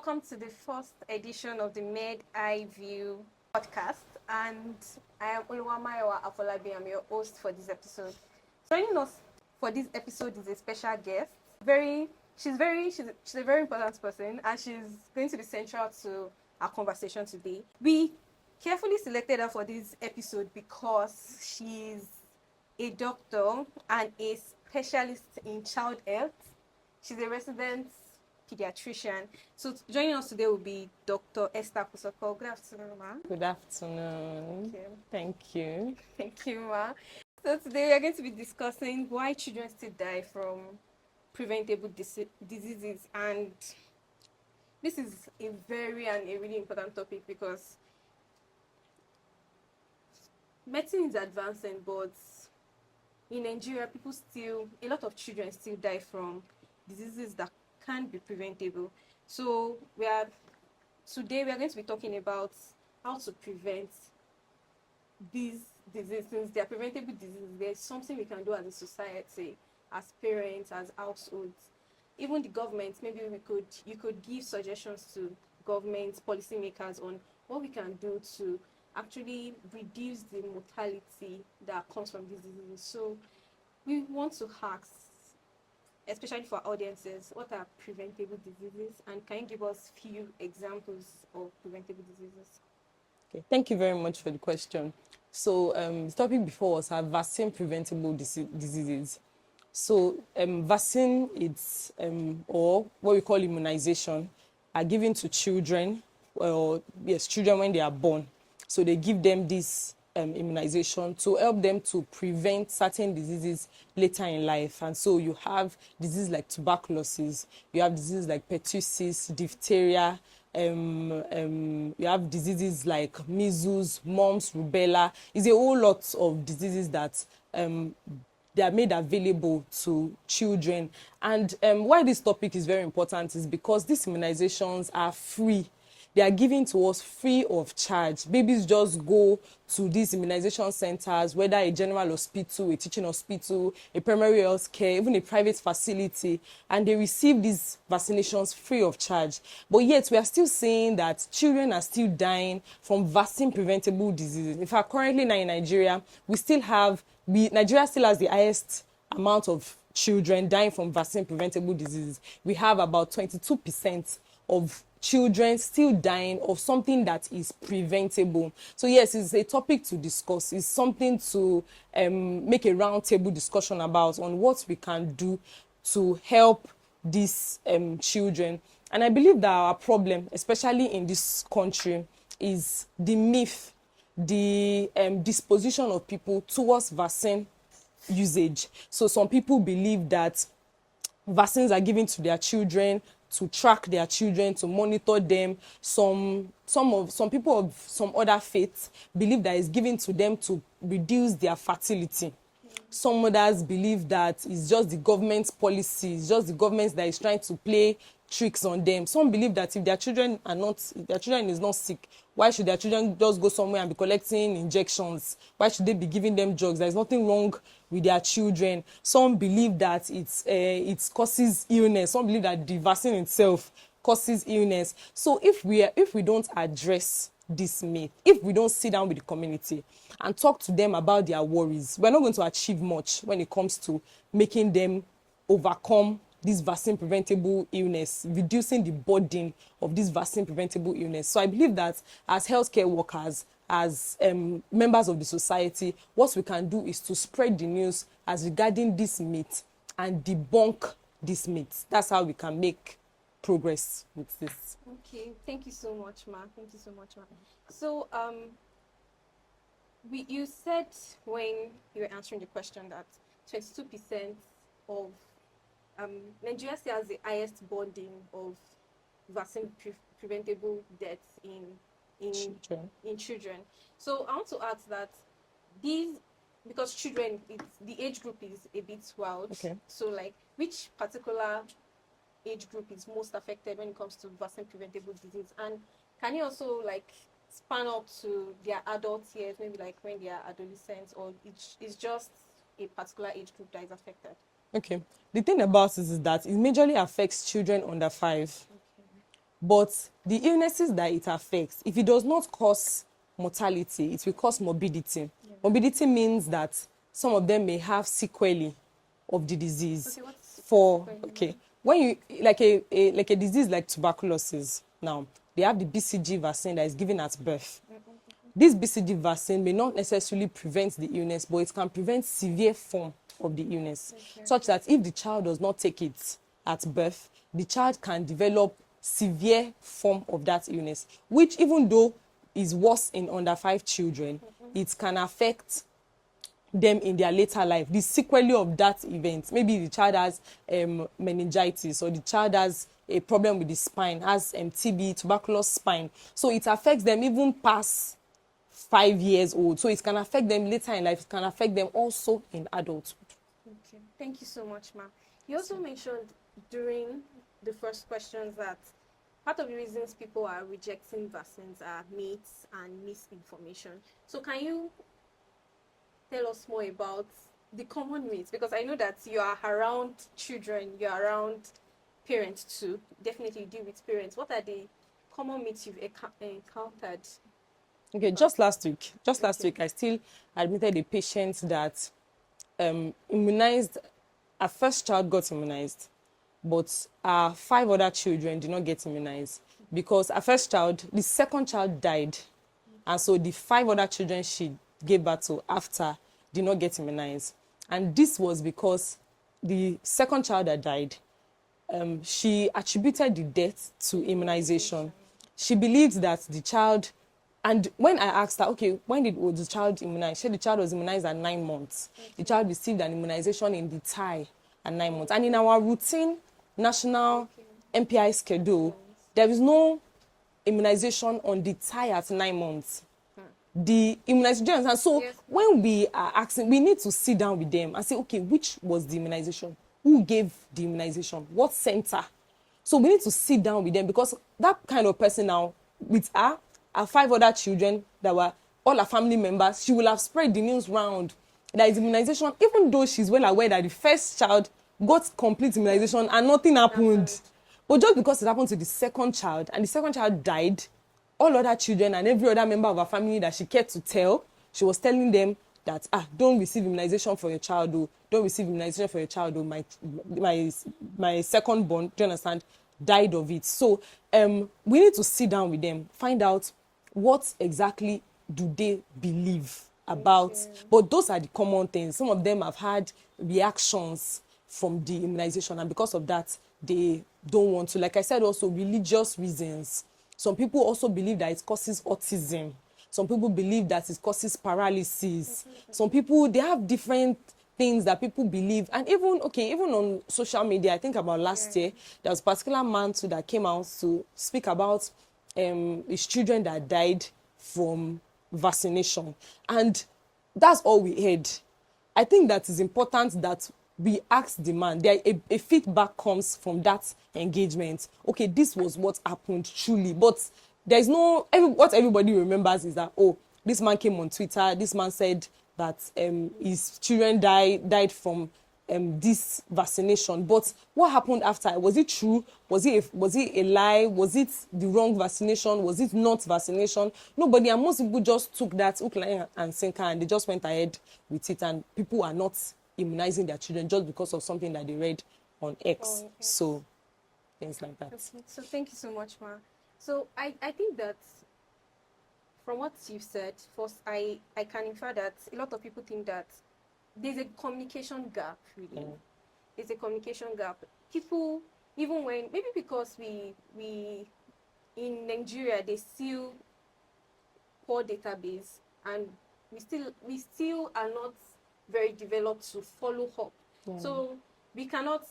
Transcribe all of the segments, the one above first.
welcome to the first edition of the Med Eye View podcast. And I am Oluwasina Adigun. I'm your host for this episode. Joining us for this episode is a special guest. She's a very important person, and she's going to be central to our conversation today. We carefully selected her for this episode because she's a doctor and a specialist in child health. She's a resident pediatrician. So joining us today will be Dr. Esther Kusoko. Good afternoon, ma. Good afternoon. Thank you. Thank you, ma. So today we are going to be discussing why children still die from preventable diseases, and this is a really important topic because medicine is advancing, but in Nigeria, a lot of children still die from diseases that can be preventable. So today we are going to be talking about how to prevent these diseases. Since they are preventable diseases, there's something we can do as a society, as parents, as households, even the government. Maybe you could give suggestions to government policymakers on what we can do to actually reduce the mortality that comes from these diseases. So we want to ask, especially for audiences, what are preventable diseases, and can you give us few examples of preventable diseases? Okay, thank you very much for the question. So the topic before was vaccine preventable diseases. So vaccine is or what we call immunization are given to children, children when they are born. So they give them this immunization to help them to prevent certain diseases later in life. And so you have diseases like tuberculosis, you have diseases like pertussis, diphtheria, you have diseases like measles, mumps, rubella. It's a whole lot of diseases that they are made available to children. And why this topic is very important is because these immunizations are free. They are given to us free of charge. Babies just go to these immunization centers, whether a general hospital, a teaching hospital, a primary health care, even a private facility, and they receive these vaccinations free of charge. But yet, we are still saying that children are still dying from vaccine-preventable diseases. In fact, currently now in Nigeria, Nigeria still has the highest amount of children dying from vaccine-preventable diseases. We have about 22% of children still dying of something that is preventable. So yes, it's a topic to discuss. It's something to make a roundtable discussion about on what we can do to help these children. And I believe that our problem, especially in this country, is the myth, the disposition of people towards vaccine usage. So some people believe that vaccines are given to their children to track their children, to monitor them. Some people of some other faiths believe that it's given to them to reduce their fertility. Some others believe that it's just the government's policy, it's just the government that is trying to play tricks on them. Some believe that if their children is not sick, why should their children just go somewhere and be collecting injections? Why should they be giving them drugs? There's nothing wrong with their children. Some believe that it causes illness. Some believe that the vaccine itself causes illness. So if we don't address this myth, if we don't sit down with the community and talk to them about their worries, we're not going to achieve much when it comes to making them overcome this vaccine preventable illness, reducing the burden of this vaccine preventable illness. So I believe that as healthcare workers, as members of the society, what we can do is to spread the news as regarding this myth and debunk this myth. That's how we can make progress with this. Okay, thank you so much, ma. Thank you so much, ma. So you said when you were answering the question that 22% of Nigeria still has the highest burden of vaccine preventable deaths in children. So I want to ask that because children, the age group is a bit wild. Okay. So like, which particular age group is most affected when it comes to vaccine preventable disease? And can you also like span up to their adult years, maybe like when they are adolescents, or it's just a particular age group that is affected? Okay. The thing about this is that it majorly affects children under 5. But the illnesses that it affects, if it does not cause mortality, it will cause morbidity. Yeah. Morbidity means that some of them may have sequelae of the disease. Okay, what's For okay, when you like a disease like tuberculosis, now they have the BCG vaccine that is given at birth. This BCG vaccine may not necessarily prevent the illness, but it can prevent severe form of the illness, such that if the child does not take it at birth, the child can develop severe form of that illness, which even though is worse in under 5 children, it can affect them in their later life. The sequelae of that event, maybe the child has meningitis, or the child has a problem with the spine, has TB, tuberculous spine. So it affects them even past 5 years old. So it can affect them later in life. It can affect them also in adulthood. Okay, thank you so much, ma'am. You also mentioned during the first questions that part of the reasons people are rejecting vaccines are myths and misinformation. So can you tell us more about the common myths? Because I know that you are around children, you are around parents too. Definitely you deal with parents. What are the common myths you've encountered? Okay, just last week, I still admitted a patient that immunized, our first child got immunized, but our 5 other children did not get immunized because our first child, the second child died. And so the 5 other children she gave birth to after did not get immunized. And this was because the second child that died, she attributed the death to immunization. She believed that the child, and when I asked her, okay, when was the child immunized? She said the child was immunized at 9 months. Okay. The child received an immunization in the thigh at 9 months. And in our routine national MPI schedule, there is no immunization on the thigh at 9 months. The immunization, and so when we are asking, we need to sit down with them and say, okay, which was the immunization? Who gave the immunization? What center? So we need to sit down with them, because that kind of person now, with her 5 other children that were all her family members, she will have spread the news round that is immunization, even though she's well aware that the first child got complete immunization and nothing happened. But just because it happened to the second child and the second child died, all other children and every other member of her family that she cared to tell, she was telling them that, don't receive immunization for your child, or don't receive immunization for your child, or my second born, do you understand, died of it. So we need to sit down with them, find out what exactly do they believe about. But those are the common things. Some of them have had reactions from the immunization, and because of that, they don't want to. Like I said, also religious reasons. Some people also believe that it causes autism. Some people believe that it causes paralysis. Some people, they have different things that people believe. And even on social media, I think about last year, there was a particular man too that came out to speak about his children that died from vaccination. And that's all we heard. I think that is important that we ask the man. A feedback comes from that engagement. Okay, this was what happened truly. But there's no, what everybody remembers is that, this man came on Twitter, this man said that his children died from this vaccination. But what happened after? Was it true? Was it a lie? Was it the wrong vaccination? Was it not vaccination? Nobody, and most people just took that hook, line and sinker, and they just went ahead with it, and people are not immunizing their children just because of something that they read on X. So things like that. Okay. So thank you so much, Ma. So I think that from what you've said, first I can infer that a lot of people think that there's a communication gap, really. There's a communication gap. People, even when, maybe because we in Nigeria, they still poor database, and we still are not very developed to follow up. So we cannot,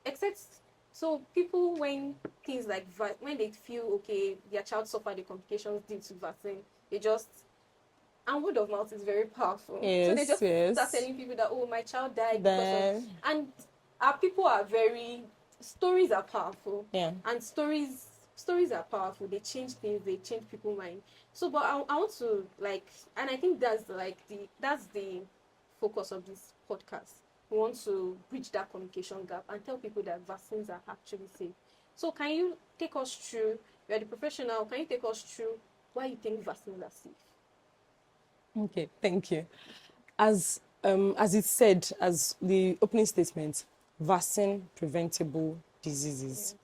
except, so people, when things like, when they feel, okay, their child suffered the complications due to vaccine, they just, and word of mouth is very powerful. So they just start telling people that, my child died because of, and our people are very, stories are powerful. And stories are powerful. They change things, they change people's mind. So, but I want to, and I think that's the focus of this podcast. We want to bridge that communication gap and tell people that vaccines are actually safe. So can you take us through You are the professional. Can you take us through why you think vaccines are safe? Okay, thank you. As it said, as the opening statement, vaccine preventable diseases.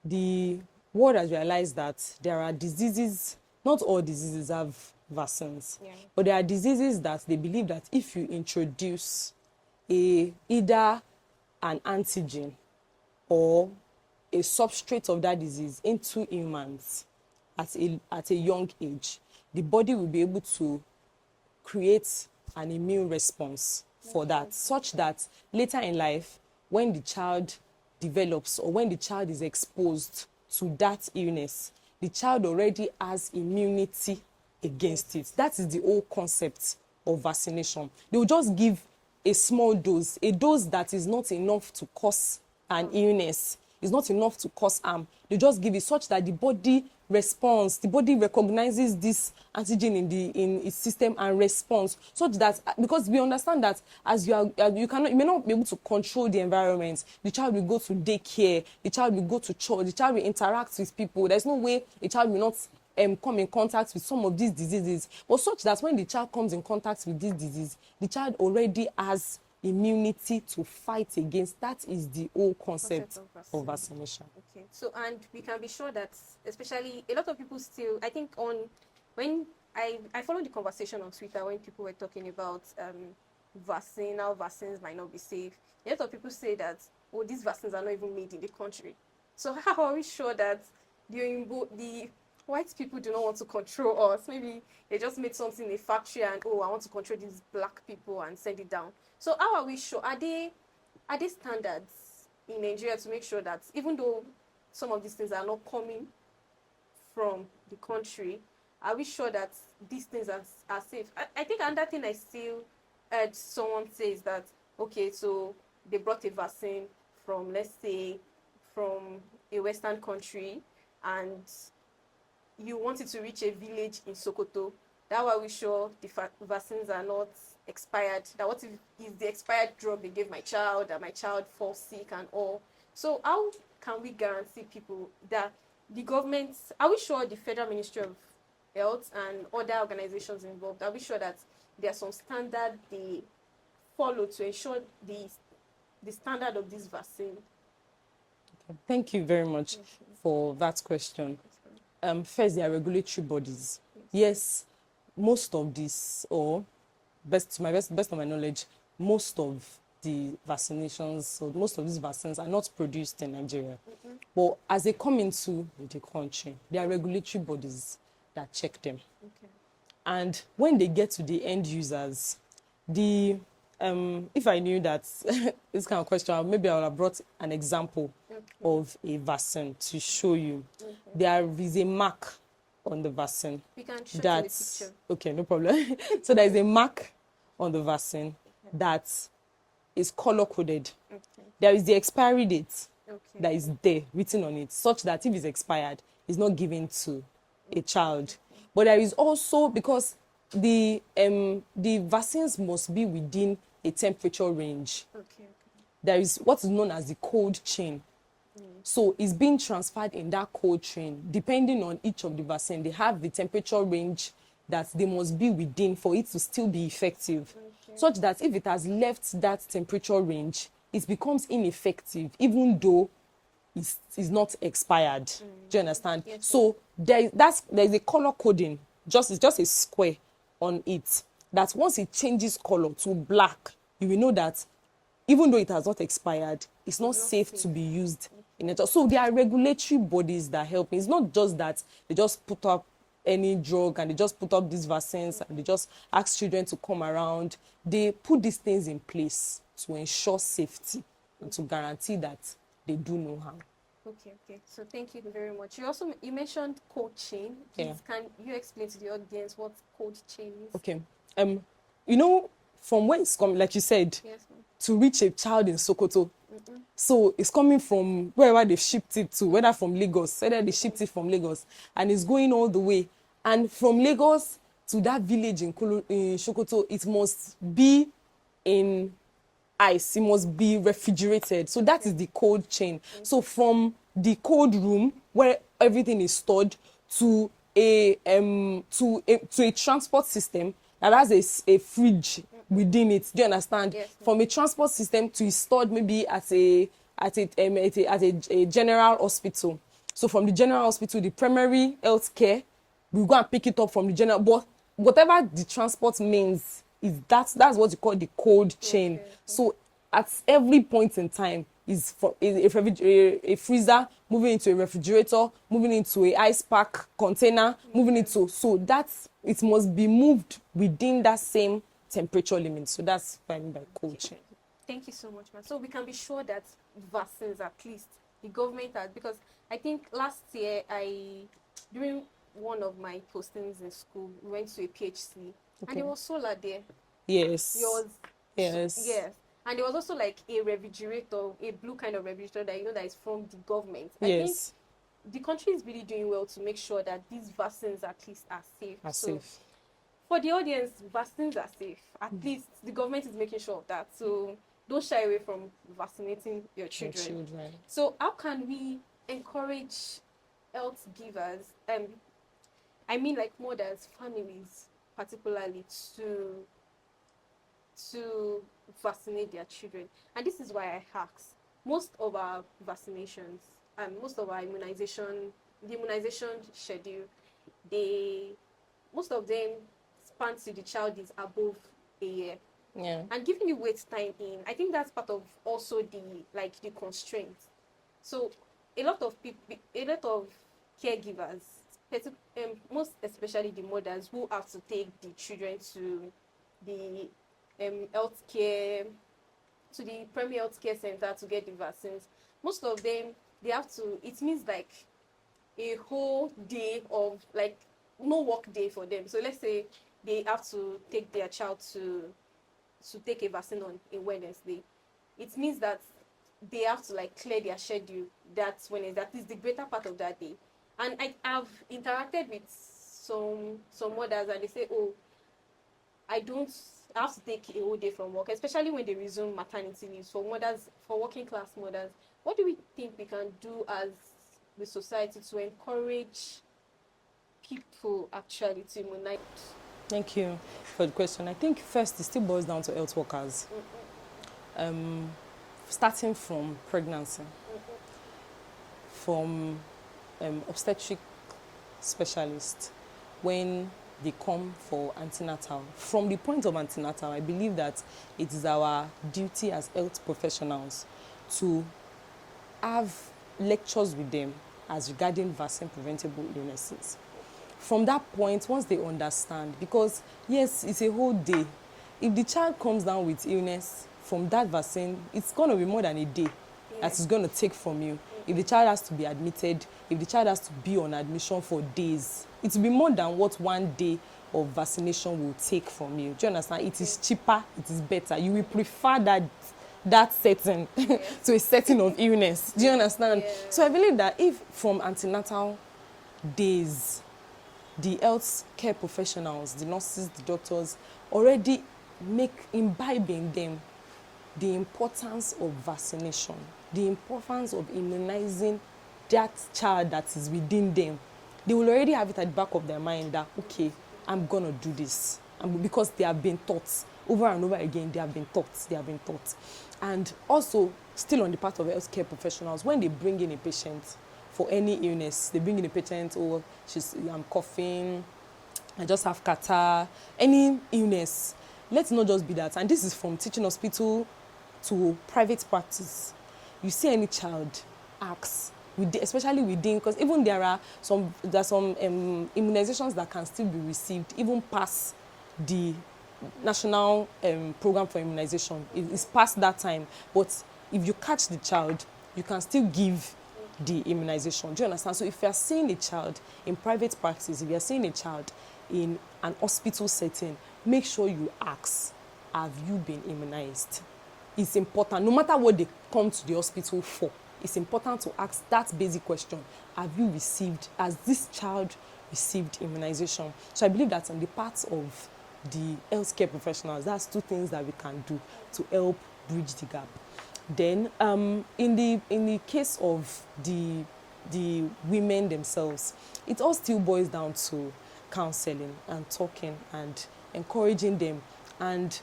The world has realized that there are diseases, not all diseases have vaccines, but there are diseases that they believe that if you introduce either an antigen or a substrate of that disease into humans at a young age, the body will be able to create an immune response for that, such that later in life, when the child develops or when the child is exposed to that illness, the child already has immunity against it. That is the whole concept of vaccination. They will just give a small dose, a dose that is not enough to cause an illness, is not enough to cause harm. They just give it such that the body responds, the body recognizes this antigen in its system and responds, such that, because we understand that as you may not be able to control the environment. The child will go to daycare, the child will go to church, the child will interact with people. There's no way a child will not come in contact with some of these diseases, but such that when the child comes in contact with this disease, the child already has immunity to fight against. That is the whole concept of vaccination. Okay, so and we can be sure that, especially a lot of people still, I think when I followed the conversation on Twitter when people were talking about how vaccines might not be safe. A lot of people say that, oh, these vaccines are not even made in the country. So how are we sure that the white people do not want to control us? Maybe they just made something in a factory and, oh, I want to control these black people and send it down. So how are we sure? Are they standards in Nigeria to make sure that even though some of these things are not coming from the country, are we sure that these things are safe? I think another thing I still heard someone say is that, okay, so they brought a vaccine from, let's say, from a Western country, and you wanted to reach a village in Sokoto. That way we sure the vaccines are not expired. That what if the expired drug they gave my child, that my child falls sick and all. So how can we guarantee people that the government, are we sure the Federal Ministry of Health and other organizations involved, are we sure that there are some standard they follow to ensure the standard of this vaccine? Okay. Thank you very much for that question. First, there are regulatory bodies. Yes, most of this, or best of my knowledge, most of the vaccinations, or most of these vaccines are not produced in Nigeria. But as they come into the country, there are regulatory bodies that check them. And when they get to the end users, if I knew that this kind of question, maybe I would have brought an example of a vaccine to show you. There is a mark on the vaccine. We can show you the picture. Okay, no problem. So there is a mark on the vaccine that is color-coded. There is the expiry date that is there, written on it, such that if it's expired, it's not given to a child. But there is also, because the vaccines must be within a temperature range. There is what is known as the cold chain. So it's being transferred in that cold chain. Depending on each of the vaccine, they have the temperature range that they must be within for it to still be effective. Such that if it has left that temperature range, it becomes ineffective, even though it's not expired. Do you understand? Yes. So there is a color coding. It's just a square on it. That once it changes color to black, you will know that even though it has not expired, it's not safe to be used in it. So there are regulatory bodies that help. It's not just that they just put up any drug and they just put up these vaccines and they just ask children to come around. They put these things in place to ensure safety and to guarantee that they do no harm. Okay. So thank you very much. You mentioned cold chain. Please, can you explain to the audience what cold chain is? Okay. From where it's coming, like you said, to reach a child in Sokoto. So it's coming from wherever they've shipped it to, whether from Lagos, whether they shipped it from Lagos, and it's going all the way. And from Lagos to that village in Sokoto, it must be in ice. It must be refrigerated. So that is the cold chain. So from the cold room where everything is stored to a transport system that has a fridge within it. Do you understand? Yes. From a transport system to stored maybe at a general hospital. So from the general hospital, the primary health care, we go and pick it up from the general. But whatever the transport means is that's what you call the cold chain. Okay. So at every point in time is for a freezer moving into a refrigerator, moving into a ice pack container, moving into, so that's, it must be moved within that same temperature limit. So that's what I mean by cold chain. Thank you so much, man. So we can be sure that vaccines, at least the government has, because I think last year during one of my postings in school, we went to a PHC and there was solar there. Yes. Yes. And there was also like a refrigerator, a blue kind of refrigerator that that is from the government. I think the country is really doing well to make sure that these vaccines at least are safe. For the audience, vaccines are safe. At least the government is making sure of that. So don't shy away from vaccinating your children. So how can we encourage health givers, I mean like mothers, families particularly, to vaccinate their children? And this is why I ask. Most of our vaccinations and most of our immunization schedule, most of them span to the child is above a year. Yeah. And giving the wait time in, I think that's part of also the constraints. So a lot of caregivers, most especially the mothers who have to take the children to the healthcare, to the primary healthcare center to get the vaccines. Most of them, they have to, it means like a whole day of like no work day for them. So let's say they have to take their child to take a vaccine on a Wednesday. It means that they have to like clear their schedule that is the greater part of that day. And I have interacted with some mothers and they say, oh, I have to take a whole day from work, especially when they resume maternity leave for working class mothers. What do we think we can do as the society to encourage people actually to immunize? Thank you for the question. I think first it still boils down to health workers. Starting from pregnancy, from obstetric specialists, when they come for antenatal. From the point of antenatal, I believe that it is our duty as health professionals to have lectures with them as regarding vaccine preventable illnesses. From that point, once they understand, because yes, it's a whole day. If the child comes down with illness from that vaccine, it's going to be more than a day that it's going to take from you. If the child has to be admitted, if the child has to be on admission for days, it will be more than what 1 day of vaccination will take from you. Do you understand? It is cheaper, it is better. You will prefer that setting to a setting of illness. Do you understand? Yeah. So I believe that if from antenatal days, the health care professionals, the nurses, the doctors, already imbibing them the importance of vaccination, the importance of immunizing that child that is within them. They will already have it at the back of their mind that, okay, I'm going to do this. Because they have been taught over and over again, they have been taught. And also, still on the part of healthcare professionals, when they bring in a patient for any illness, they bring in a patient, oh, I'm coughing, I just have catarrh, any illness, let's not just be that. And this is from teaching hospital to private practice. You see any child, ask, especially within, because even there are some immunizations that can still be received, even past the national program for immunization. It's past that time. But if you catch the child, you can still give the immunization. Do you understand? So if you are seeing a child in private practice, if you are seeing a child in an hospital setting, make sure you ask, have you been immunized? It's important. No matter what they come to the hospital for, it's important to ask that basic question. Has this child received immunization? So I believe that on the part of the healthcare professionals, that's 2 things that we can do to help bridge the gap. Then in the case of the the women themselves. It all still boils down to counseling and talking and encouraging them and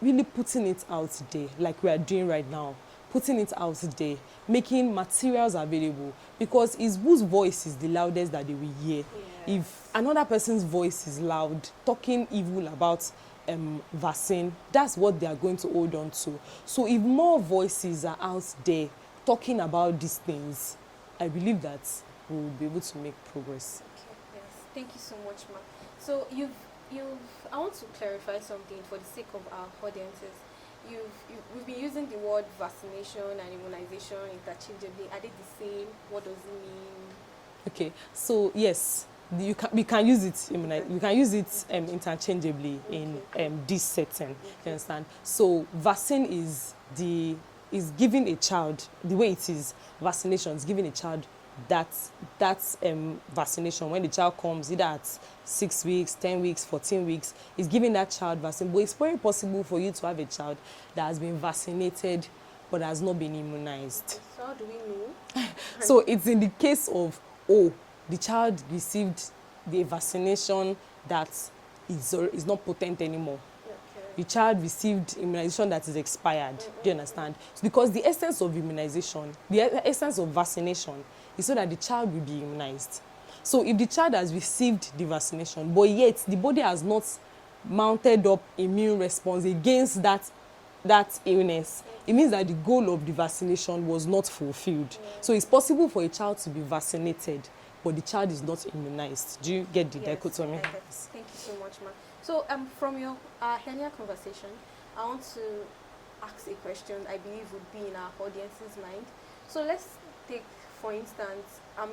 really putting it out there like we are doing right now, putting it out there, making materials available, because it's whose voice is the loudest that they will hear. Yes. If another person's voice is loud, talking evil about vaccine, that's what they are going to hold on to. So if more voices are out there talking about these things, I believe that we will be able to make progress. Okay, yes. Thank you so much, Ma. So I want to clarify something for the sake of our audiences. We've been using the word vaccination and immunization interchangeably. Are they the same? What does it mean? Okay, so yes, we can use it. We can use it interchangeably in this setting. You understand? So vaccine is giving a child the way it is. Vaccination is giving a child that's vaccination when the child comes either at 6 weeks, 10 weeks, 14 weeks, is giving that child vaccine. But it's very possible for you to have a child that has been vaccinated but has not been immunized. So how do we know? So it's in the case of, the child received the vaccination that is not potent anymore. The child received immunization that is expired. Do you understand? So because the essence of immunization, the essence of vaccination is so that the child will be immunized. So if the child has received the vaccination, but yet the body has not mounted up immune response against that illness, it means that the goal of the vaccination was not fulfilled. So it's possible for a child to be vaccinated, but the child is not immunized. Do you get the dichotomy? Yes. Thank you so much, Ma. So from your earlier conversation, I want to ask a question I believe would be in our audience's mind. So let's take, for instance, I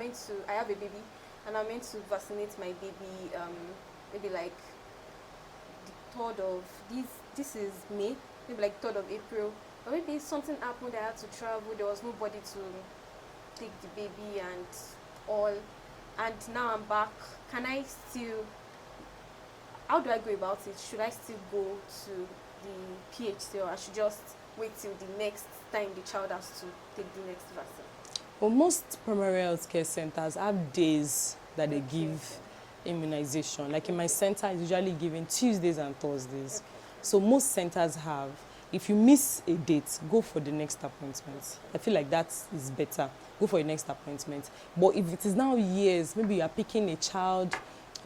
have a baby, and I'm meant to vaccinate my baby maybe like the 3rd of, this is May, maybe like 3rd of April, or maybe something happened, I had to travel, there was nobody to take the baby and all, and now I'm back. How do I go about it? Should I still go to the PHC, or I should just wait till the next time the child has to take the next vaccine? Well, most primary health care centers have days that they give immunization. Like in my center, it's usually given Tuesdays and Thursdays. So most centers have. If you miss a date, go for the next appointment. I feel like that is better. Go for your next appointment. But if it is now years, maybe you are picking a child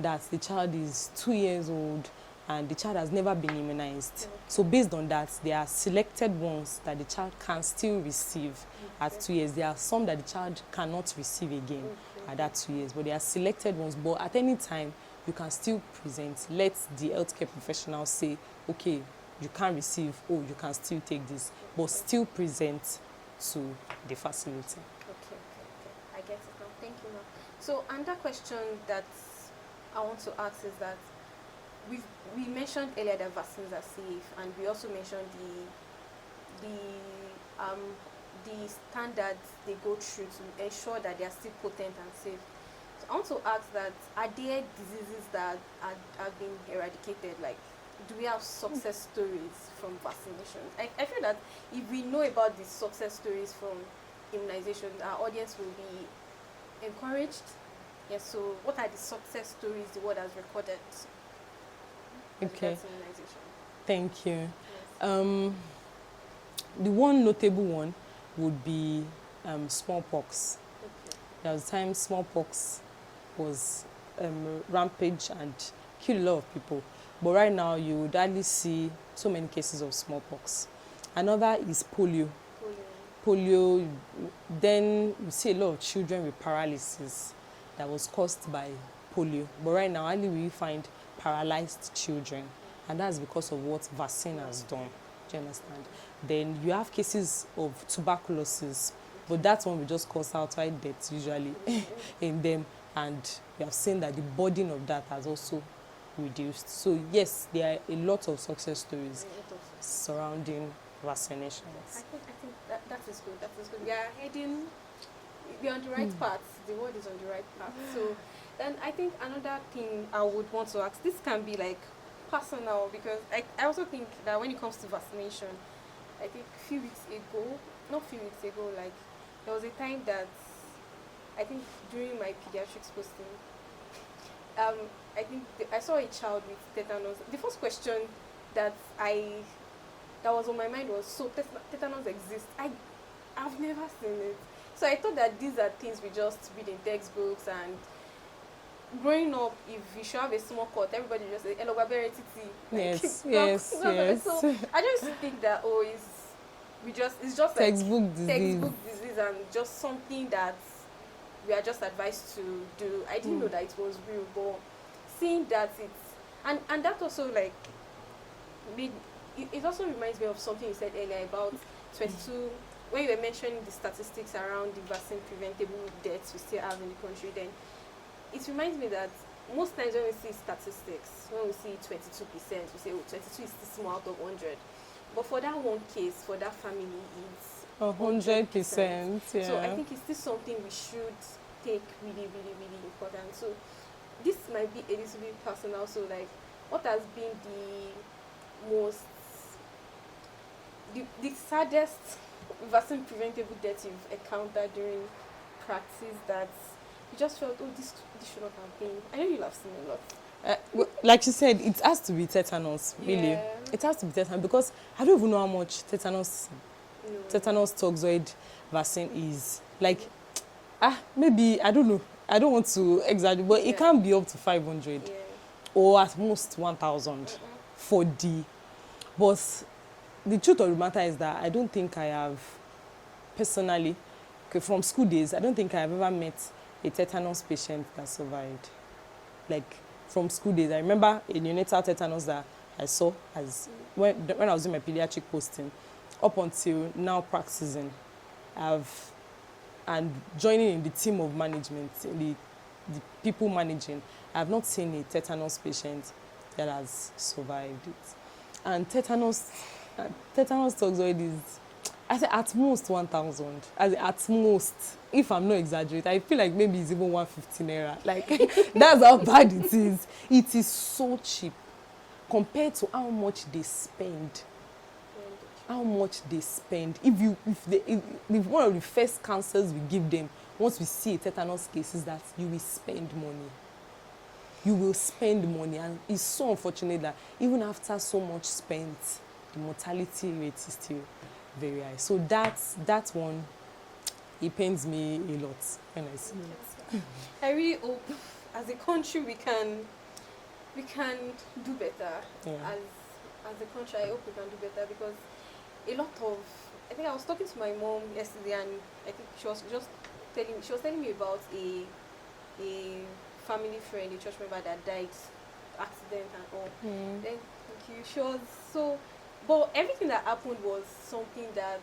that the child is 2 years old and the child has never been immunized. So based on that, there are selected ones that the child can still receive at 2 years. There are some that the child cannot receive again at that 2 years, but there are selected ones. But at any time, you can still present. Let the healthcare professional say, okay, you can't receive, you can still take this, but still present to the facility. Okay. I get it now. Thank you, ma'am. So another question that I want to ask is that we mentioned earlier that vaccines are safe, and we also mentioned the standards they go through to ensure that they are still potent and safe. So I want to ask that, are there diseases that have been eradicated? Like, do we have success stories from vaccination? I feel that if we know about the success stories from immunization, our audience will be encouraged. Yes, so what are the success stories the world has recorded? Okay. Immunization? Thank you. Yes. The one notable one would be smallpox. Okay. There was a time smallpox was rampage and killed a lot of people. But right now, you would hardly see so many cases of smallpox. Another is polio. Polio, then you see a lot of children with paralysis that was caused by polio. But right now, only we find paralyzed children, and that's because of what vaccine has done. Do you understand? Then you have cases of tuberculosis, but that one will just cause outright death usually in them, and we have seen that the burden of that has also reduced. So yes, there are a lot of success stories surrounding vaccinations. I think that is good. That is good. We are on the right path. The world is on the right path. So then I think another thing I would want to ask, this can be like personal, because I also think that when it comes to vaccination, I think a few weeks ago, like there was a time that I think during my pediatrics posting, I think I saw a child with tetanus. The first question that that was on my mind was, so tetanus exists? I've never seen it. So I thought that these are things we just read in textbooks, and growing up, if you should have a small cut, everybody just say hello titi. Yes, yes, yes. So I just think that it's just like textbook disease, and just something that we are just advised to do. I didn't know that it was real, but seeing that and that also like it also reminds me of something you said earlier about 22, when you were mentioning the statistics around the vaccine preventable deaths we still have in the country. Then it reminds me that most times when we see statistics, when we see 22%, we say, oh, 22 is still small out of 100. But for that one case, for that family, it's 100%. Yeah. So I think it's still something we should take really, really, really important. So this might be a little bit personal. So like, what has been the saddest vaccine preventable death you've encountered during practice that you just felt, oh, this should not have been? I know you'll have seen a lot. Well, like you said, it has to be tetanus, really. Yeah. It has to be tetanus, because I don't even know how much tetanus toxoid vaccine is. Like, maybe, I don't know. I don't want to exaggerate, but it can be up to 500 or at most 1,000 for D. But the truth of the matter is that I don't think I have, personally, from school days, I don't think I have ever met a tetanus patient that survived. Like, from school days, I remember a neonatal tetanus that I saw when I was doing my pediatric posting, up until now practicing, and joining in the team of management, in the people managing, I have not seen a tetanus patient that has survived it. And tetanus toxoid is, I say at most 1,000. At most, if I'm not exaggerating, I feel like maybe it's even 150 naira. Like, that's how bad it is. It is so cheap compared to how much they spend. How much they spend. If one of the first cancers we give them, once we see a tetanus case, is that you will spend money. You will spend money, and it's so unfortunate that even after so much spent, the mortality rate is still very high. So that one, it pains me a lot when I see it. I really hope, as a country, we can do better. Yeah. As a country, I hope we can do better, because I think I was talking to my mom yesterday, and I think she was telling me about a family friend, a church member that died accident and all. Then thank you. She was so, but everything that happened was something that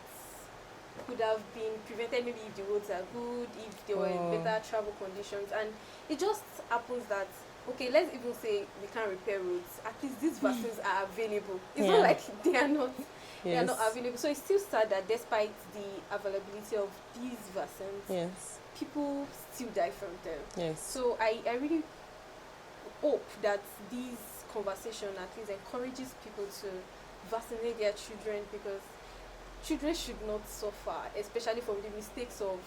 could have been prevented, maybe if the roads are good, if there were better travel conditions. And it just happens that, okay, let's even say we can't repair roads, at least these vaccines are available. It's not like they are not available. So it's still sad that despite the availability of these vaccines, people still die from them. Yes. So I really hope that this conversation at least encourages people to vaccinate their children, because children should not suffer, especially from the mistakes of,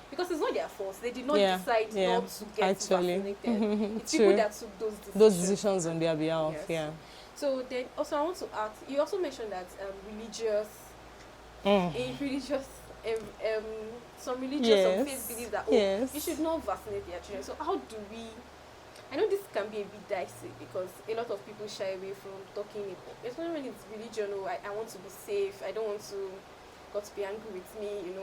because it's not their fault. They did not decide not to get vaccinated. It's people that took those decisions on their behalf. Yes. Yeah. So then also I want to ask, you also mentioned that some religious or faith believe that you should not vaccinate their children. So how do we, I know this can be a bit dicey, because a lot of people shy away from talking, especially when it's religion. I want to be safe, I don't want God to be angry with me,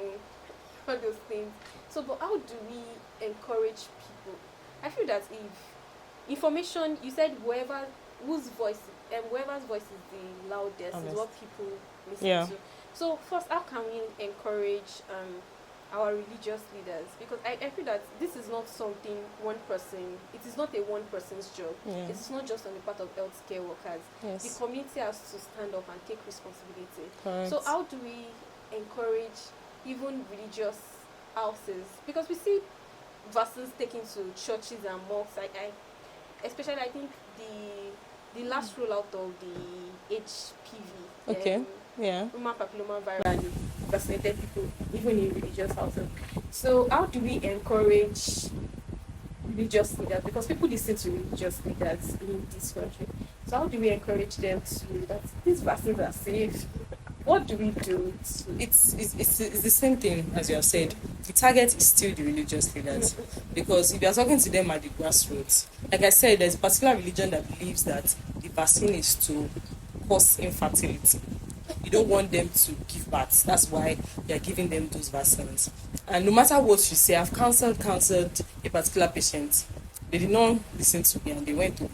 all those things. So, but how do we encourage people? I feel that if information, you said whoever's voice is the loudest is what people listen to. So first, how can we encourage our religious leaders? Because I feel that this is not something it is not a one person's job. It's not just on the part of healthcare workers. The community has to stand up and take responsibility. Correct. So how do we encourage even religious houses? Because we see vaccines taken to churches and mosques. Especially I think the last rollout of the HPV, human papilloma virus, vaccinated people, even in religious houses. So how do we encourage religious leaders? Because people listen to religious leaders in this country. So how do we encourage them to that these vaccines are safe? What do we do? It's the same thing as you have said. The target is still the religious leaders, because if you are talking to them at the grassroots, like I said, there's a particular religion that believes that the vaccine is to cause infertility. You don't want them to give birth. That's why you're giving them those vaccines. And no matter what you say, I've counseled a particular patient. They did not listen to me and they went to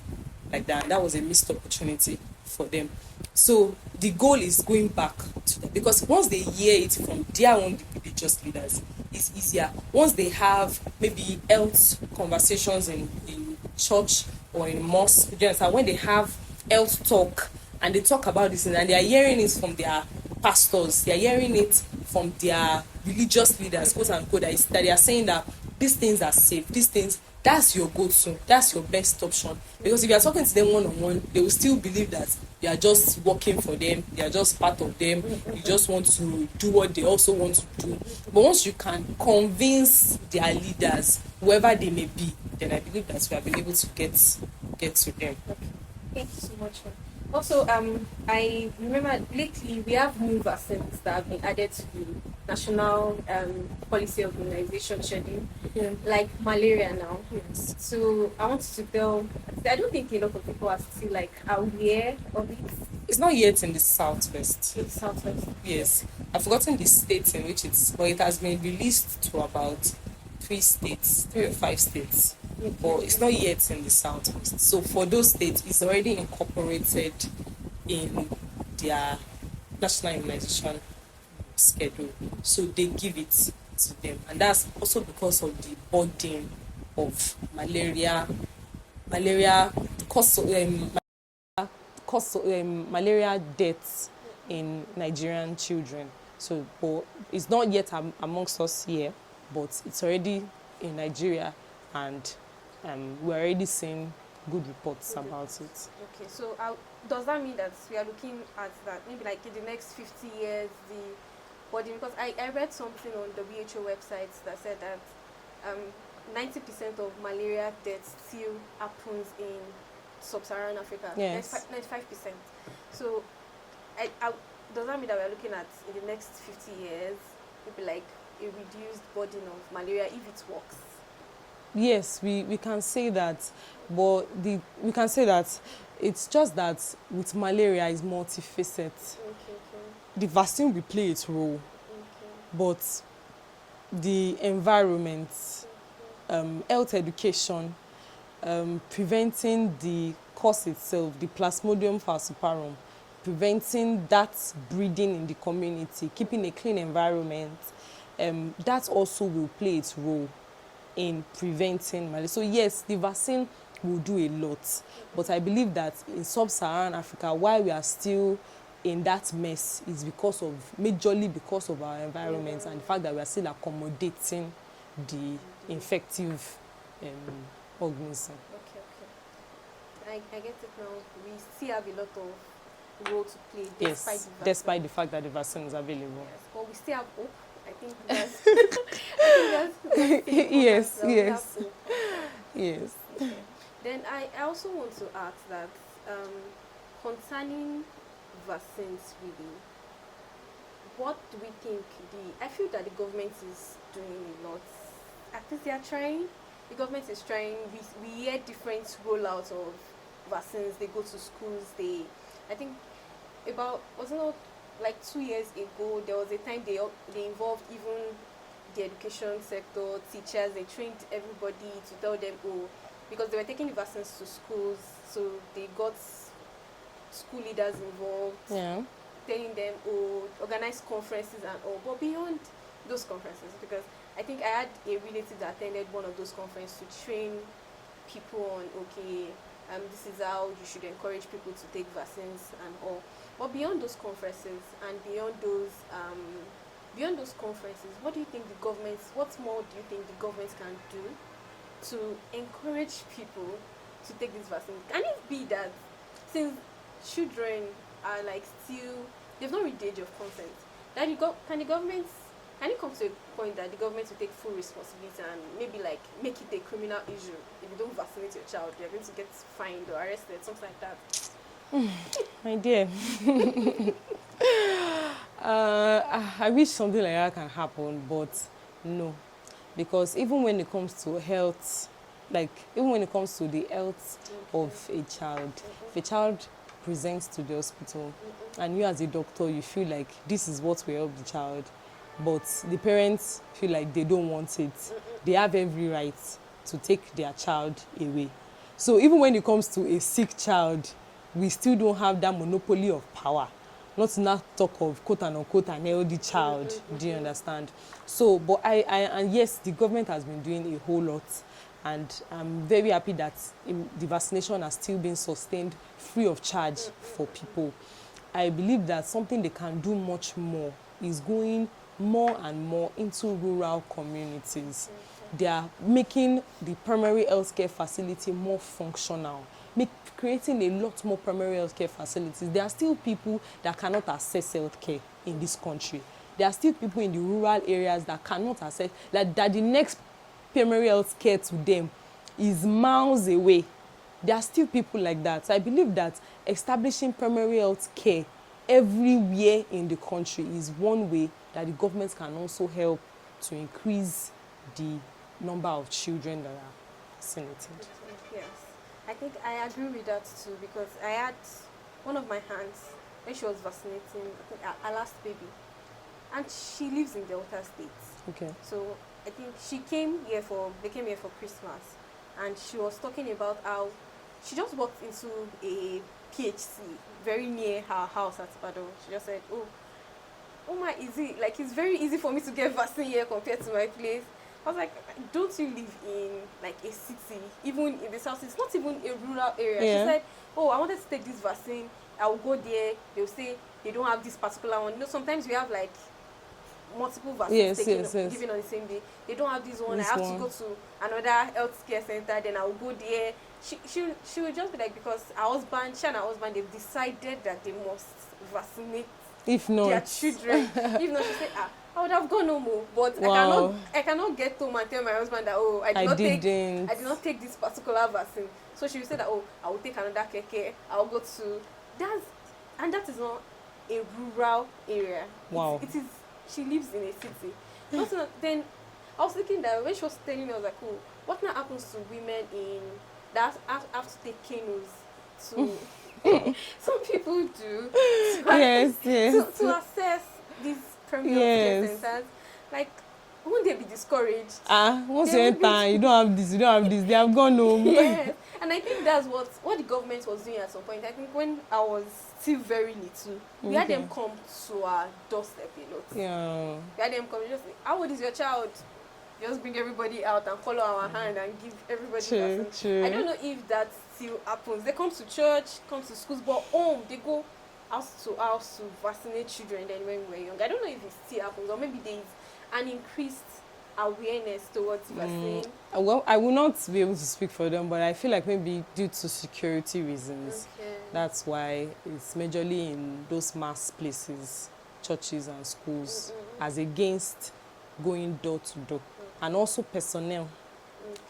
like that. And that was a missed opportunity for them. So the goal is going back to them, because once they hear it from their own religious leaders, it's easier. Once they have maybe health conversations in church or in mosque, when they have health talk and they talk about this and they are hearing it from their pastors, they are hearing it from their religious leaders, quote unquote, that they are saying that these things are safe, these things, that's your go-to, that's your best option. Because if you are talking to them one-on-one, they will still believe that you are just working for them, they are just part of them, you just want to do what they also want to do. But once you can convince their leaders, whoever they may be, then I believe that we have been able to get to them. Okay. Thank you so much. Also, I remember lately we have new vaccines that have been added to the national policy organization schedule, like malaria now. Yes. So I want to tell, I don't think a lot of people are still like aware of it. It's not yet in the southwest. In the southwest. Yes, I've forgotten the states in which it's, but it has been released to about 3 or 5 states. But it's not yet in the southwest. So for those states, it's already incorporated in their national immunization schedule. So they give it to them, and that's also because of the burden of malaria malaria deaths in Nigerian children. So, but it's not yet amongst us here, but it's already in Nigeria, and we're already seeing good reports about it. Okay, so does that mean that we are looking at that maybe like in the next 50 years the body, because I read something on the WHO website that said that 90% of malaria deaths still happens in sub-Saharan Africa. Yes. 95%. So does that mean that we're looking at in the next 50 years maybe like a reduced burden of malaria if it works? Yes, we can say that, but we can say that it's just that with malaria is multifaceted. Okay. The vaccine will play its role, but the environment, health education, preventing the cause itself, the Plasmodium falciparum, preventing that breeding in the community, keeping a clean environment, that also will play its role in preventing malaria. So yes, the vaccine will do a lot, but I believe that in sub-Saharan Africa, why we are still in that mess is majorly because of our environment and the fact that we are still accommodating the infective organism. Okay. I get it now. We still have a lot of role to play despite the fact that the vaccine is available. Yes, but we still have hope. I think that's yes. Yes. Okay. Then I also want to ask that concerning vaccines, really, what do we think I feel that the government is doing a lot. At least they are trying. The government is trying. We hear different rollouts of vaccines. They go to schools. I think was it not like 2 years ago, there was a time they involved even the education sector, teachers. They trained everybody to tell them, because they were taking the vaccines to schools, so they got school leaders involved, telling them, organize conferences and all. But beyond those conferences, because I think I had a relative that attended one of those conferences to train people on, this is how you should encourage people to take vaccines and all. But beyond those conferences and beyond those conferences, what do you think what more do you think the government can do to encourage people to take this vaccine? Can it be that since children are like still, they've not reached the age of consent, can it come to a point that the government will take full responsibility and maybe like make it a criminal issue if you don't vaccinate your child, you're going to get fined or arrested, something like that? My dear. I wish something like that can happen, but no. Because even when it comes to health, even when it comes to the health of a child, if a child presents to the hospital and you as a doctor, you feel like this is what will help the child, but the parents feel like they don't want it, they have every right to take their child away. So even when it comes to a sick child, we still don't have that monopoly of power. Not to not talk of quote and unquote an healthy child. Do you understand? So, but and yes, the government has been doing a whole lot, and I'm very happy that the vaccination has still been sustained free of charge for people. I believe that something they can do much more is going more and more into rural communities. They are making the primary healthcare facility more functional, creating a lot more primary healthcare facilities. There are still people that cannot access healthcare in this country. There are still people in the rural areas that cannot access, that the next primary healthcare to them is miles away. There are still people like that. So I believe that establishing primary healthcare everywhere in the country is one way that the government can also help to increase the number of children that are vaccinated. Yes. I think I agree with that too, because I had one of my aunts when she was vaccinating, I think her last baby, and she lives in Delta State. Okay. So I think they came here for Christmas, and she was talking about how she just walked into a PHC very near her house at Ibadan. She just said, oh my, it's very easy for me to get vaccine here compared to my place. I was like, don't you live in like a city, even in the south? It's not even a rural area. Yeah. She said, I wanted to take this vaccine. I will go there. They'll say they don't have this particular one. You know, sometimes we have like multiple vaccines given on the same day. They don't have this one. I have to go to another healthcare center. Then I will go there. She would just be like, because she and her husband, they've decided that they must vaccinate their children. If not, she said, I would have gone no more, but wow. I cannot get home and tell my husband that I did not take this particular vaccine. So she would say that I will take another keke. I will go to that is not a rural area. Wow. It is. She lives in a city. Also, then I was thinking that when she was telling me, I was like, what now happens to women that have to take canoes to? Some people do. To access these premier centers, like, won't they be discouraged? Once you enter, you don't have this, they have gone home. Yes, and I think that's what the government was doing at some point. I think when I was still very little, we had them come to our doorstep a lot. Yeah. We had them come and just say, how old is your child? Just bring everybody out and follow our hand and give everybody vaccine. True. I don't know if that still happens. They come to church, come to schools, but home, they go house to vaccinate children then when we were young. I don't know if it still happens, or maybe there is an increased awareness towards vaccine. Well, I will not be able to speak for them, but I feel like maybe due to security reasons, that's why it's majorly in those mass places, churches and schools, as against going door to door. And also personnel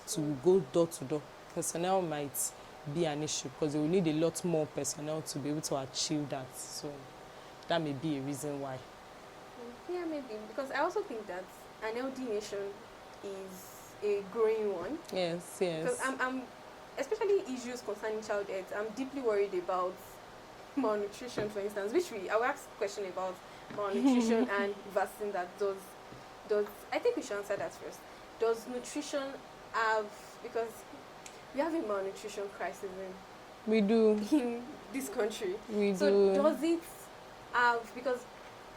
to go door to door. Personnel might be an issue because they will need a lot more personnel to be able to achieve that. So that may be a reason why. Yeah, maybe. Because I also think that an healthy nation is a growing one. Yes. Because I'm especially issues concerning child health, I'm deeply worried about malnutrition, for instance, I will ask a question about malnutrition and vaccine that does I think we should answer that first. Does nutrition have, because we have a malnutrition crisis we do in this country. We so do. Does it have, because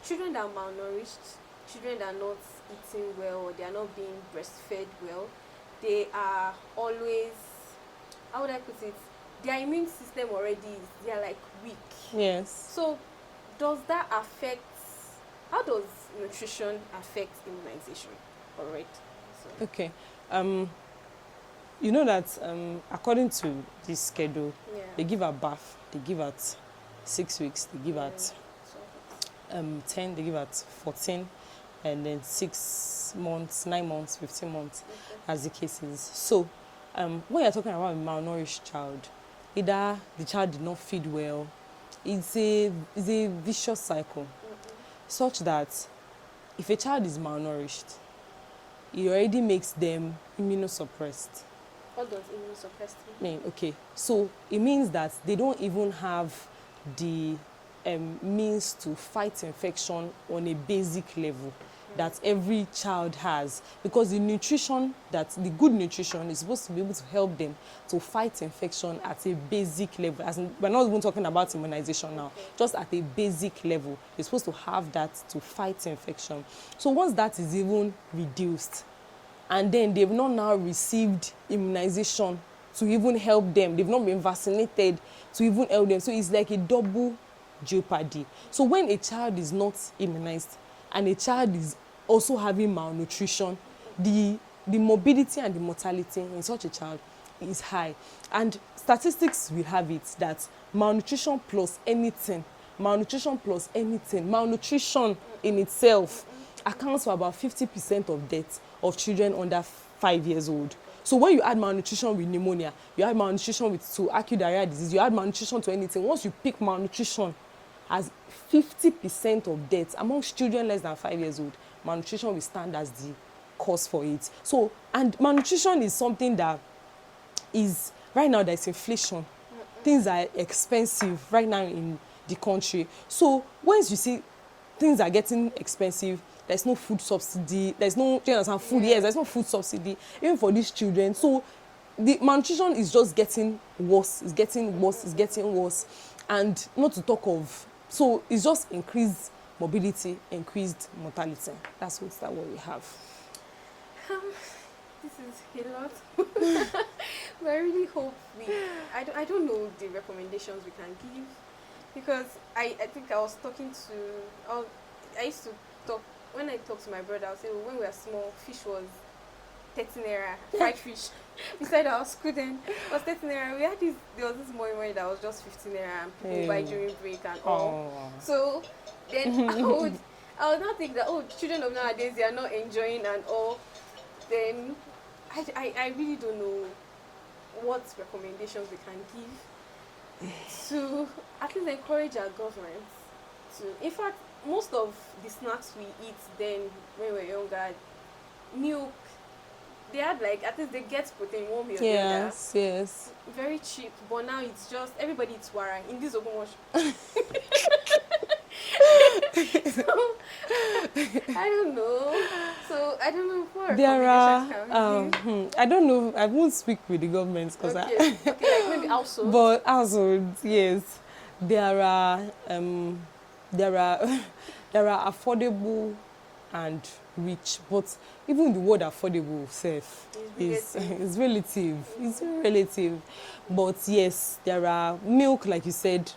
children that are malnourished, children that are not eating well, or they are not being breastfed well, they are always, how would I put it, their immune system already they are like weak. Yes. So does that affect, how does nutrition affect immunization? All right. So. Okay. You know that according to this schedule, they give her birth, they give her 6 weeks, they give her 10, they give at 14, and then 6 months, 9 months, 15 months, as the case is. So when you're talking about a malnourished child, either the child did not feed well, it's a vicious cycle, such that if a child is malnourished, it already makes them immunosuppressed. What does immunosuppressed mean? Okay, so it means that they don't even have the means to fight infection on a basic level that every child has, because the good nutrition is supposed to be able to help them to fight infection at a basic level. As in, we're not even talking about immunization now, just at a basic level. You're supposed to have that to fight infection. So once that is even reduced, and then they've not now received immunization to even help them, they've not been vaccinated to even help them, so it's like a double jeopardy. So when a child is not immunized and a child is also having malnutrition, the morbidity and the mortality in such a child is high. And statistics will have it that malnutrition in itself accounts for about 50% of deaths of children under 5 years old. So when you add malnutrition with pneumonia, you add malnutrition to acute diarrhea disease, you add malnutrition to anything, once you pick malnutrition as 50% of deaths amongst children less than 5 years old, malnutrition will stand as the cause for it. So, and malnutrition is something that is, right now there's inflation. Things are expensive right now in the country. So once you see things are getting expensive, there's no food subsidy, there's no, do you understand, food, yes, there's no food subsidy, even for these children. So the malnutrition is just getting worse, it's getting worse. And not to talk of, so it's just increased morbidity, increased mortality. That's what we have. This is a lot. But I really hope I don't know the recommendations we can give, because I think I was talking to, I used to talk, when I talk to my brother, I'll say, well, when we were small, fish was 13 naira, fried fish. Beside our school then was 13 naira. There was this money that was just 15 naira, and people buy during break and all. So then I would not think that, children of nowadays, they are not enjoying and all. Then I really don't know what recommendations we can give to at least encourage our government to, in fact, most of the snacks we eat then when we were younger, milk, they had like, at least they get protein one way or the other. Yes. Very cheap, but now it's just everybody eats wara in this Ogumosh. So I don't know. So I don't know what I don't know. I won't speak with the government because okay, like maybe households. But households, yes, there are affordable and rich, but even the word affordable self is relative. It's relative. But yes, there are milk, like you said,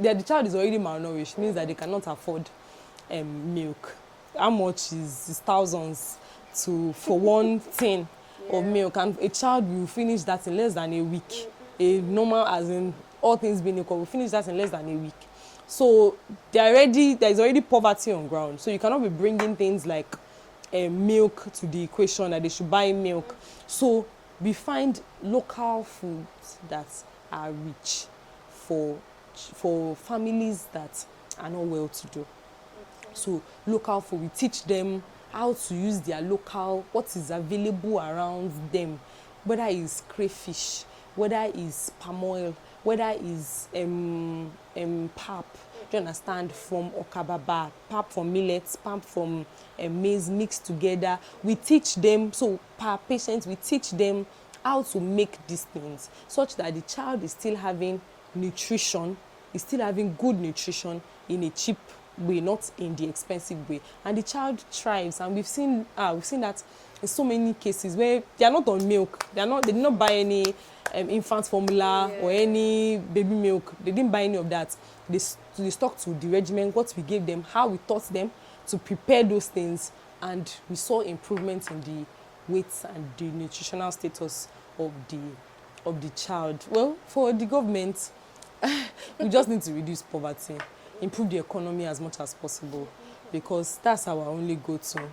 that the child is already malnourished, means that they cannot afford milk. How much is thousands for one tin of milk, and a child will finish that in less than a week. A normal, as in all things being equal, will finish that in less than a week. So there is already poverty on ground. So you cannot be bringing things like milk to the equation, that they should buy milk. So we find local foods that are rich for families that are not well to do. So local food, we teach them how to use their local, what is available around them, whether it's crayfish, whether it's palm oil, whether it's pap, do you understand, from okababa, pap from millets, pap from maize mixed together. We teach them, so per patient, we teach them how to make these things such that the child is still having nutrition, is still having good nutrition in a cheap way, not in the expensive way, and the child thrives. And we've seen that in so many cases where they are not on milk, they did not buy any infant formula or any baby milk. They didn't buy any of that. They stuck to the regimen, what we gave them, how we taught them to prepare those things, and we saw improvement in the weight and the nutritional status of the child. Well, for the government, we just need to reduce poverty. improve the economy as much as possible, because that's our only go-to.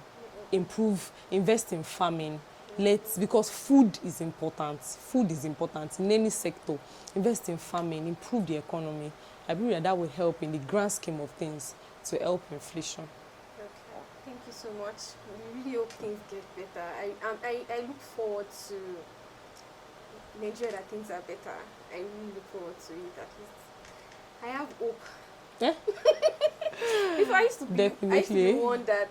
Invest in farming. Because food is important. Food is important in any sector. Invest in farming, improve the economy. I believe that will help in the grand scheme of things to help inflation. Okay, thank you so much. We really hope things get better. I look forward to Nigeria that things are better. I really look forward to it at least. I have hope. Yeah. Before I used to be Definitely. one that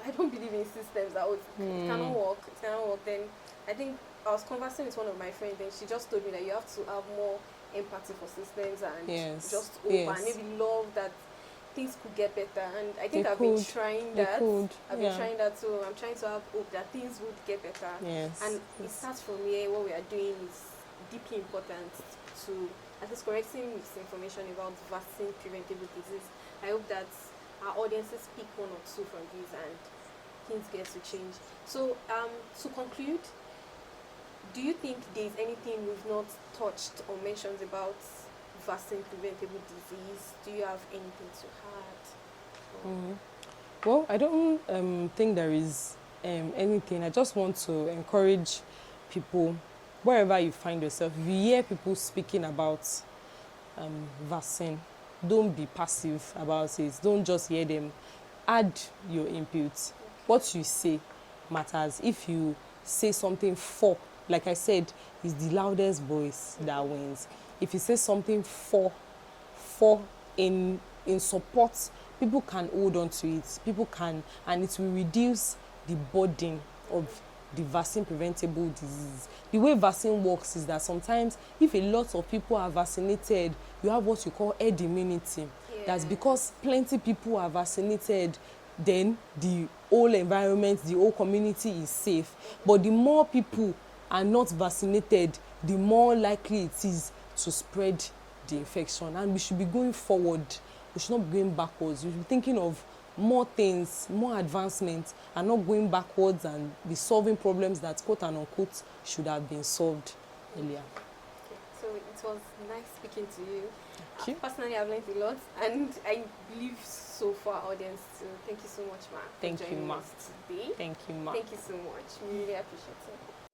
I don't believe in systems that it cannot work. It cannot work. Then I think I was conversing with one of my friends, and she just told me that you have to have more empathy for systems and just hope and maybe love that things could get better. And I think I've been trying that. I've been trying that too. I'm trying to have hope that things would get better. And it starts from here. What we are doing is deeply important to at least correcting misinformation about vaccine preventable disease. I hope that our audiences pick one or two from these and things get to change. So to conclude, do you think there's anything we've not touched or mentioned about vaccine preventable disease? Do you have anything to add? Well, I don't think there is anything. I just want to encourage people, wherever you find yourself, if you hear people speaking about vaccine, don't be passive about it. Don't just hear them. Add your input. What you say matters. If you say something for, like I said, it's the loudest voice that wins. If you say something for in support, people can hold on to it. People can, and it will reduce the burden of the vaccine preventable disease. The way vaccine works is that sometimes if a lot of people are vaccinated, you have what you call herd immunity. That's because plenty people are vaccinated, then the whole environment, the whole community is safe. But the more people are not vaccinated, the more likely it is to spread the infection. And we should be going forward. We should not be going backwards. We should be thinking of more things, more advancement, and not going backwards and be solving problems that, quote and unquote, should have been solved earlier. Okay. So it was nice speaking to you. Thank you. Personally, I've learned a lot, and I believe so for our audience too. Thank you so much, Ma. Thank you, Ma. Today. Thank you, Ma. Thank you so much. We really appreciate it.